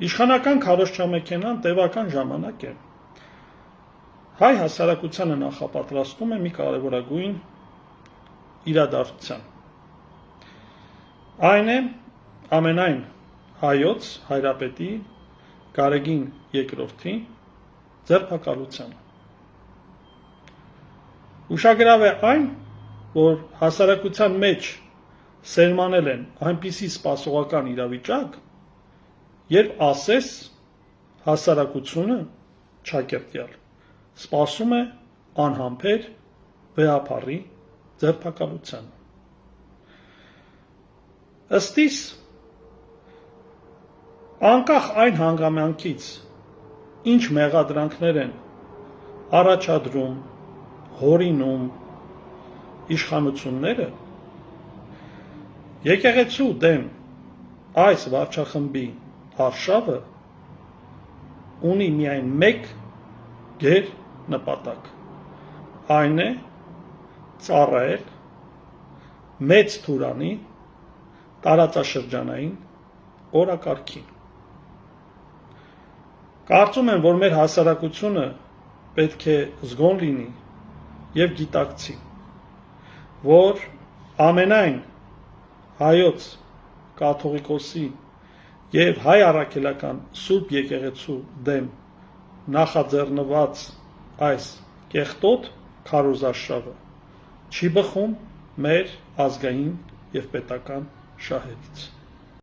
Իշխանական քարոզչամեքենան տևական ժամանակ է հայ հասարակությանը նախապատրաստում է մի կարևորագույն իրադարձության։ Այն է ամենայն հայոց հայրապետի Գարեգին II ձերբակալությանը։ Ուշագրավ է այն, որ հասարակության մեջ սերմանել են այնպիսի սպասողական իրավիճակ, երբ ասես հասարակությունը ճակերտյալ սպասում է անհամբեր վեհապարի ձերբակալությանը։ Ըստ իս, անկախ այն հանգամանքից, ինչ մեղադրանքներ են առաջադրում, հորինում իշխանությունները, եկեղեցու դեմ այս վարչախմբի արշավը ունի միայն մեկ գեր նպատակ, այն է ծառայել մեծ թուրանի տարածաշրջանային օրակարգին։ Կարծում եմ, որ մեր հասարակությունը պետք է զգոն լինի և գիտակցի, որ ամենայն հայոց կաթողիկոսի և հայ առաքելական Սուրբ եկեղեցու դեմ նախաձեռնված այս կեղտոտ քարոզարշավը չի բխում մեր ազգային և պետական շահերից։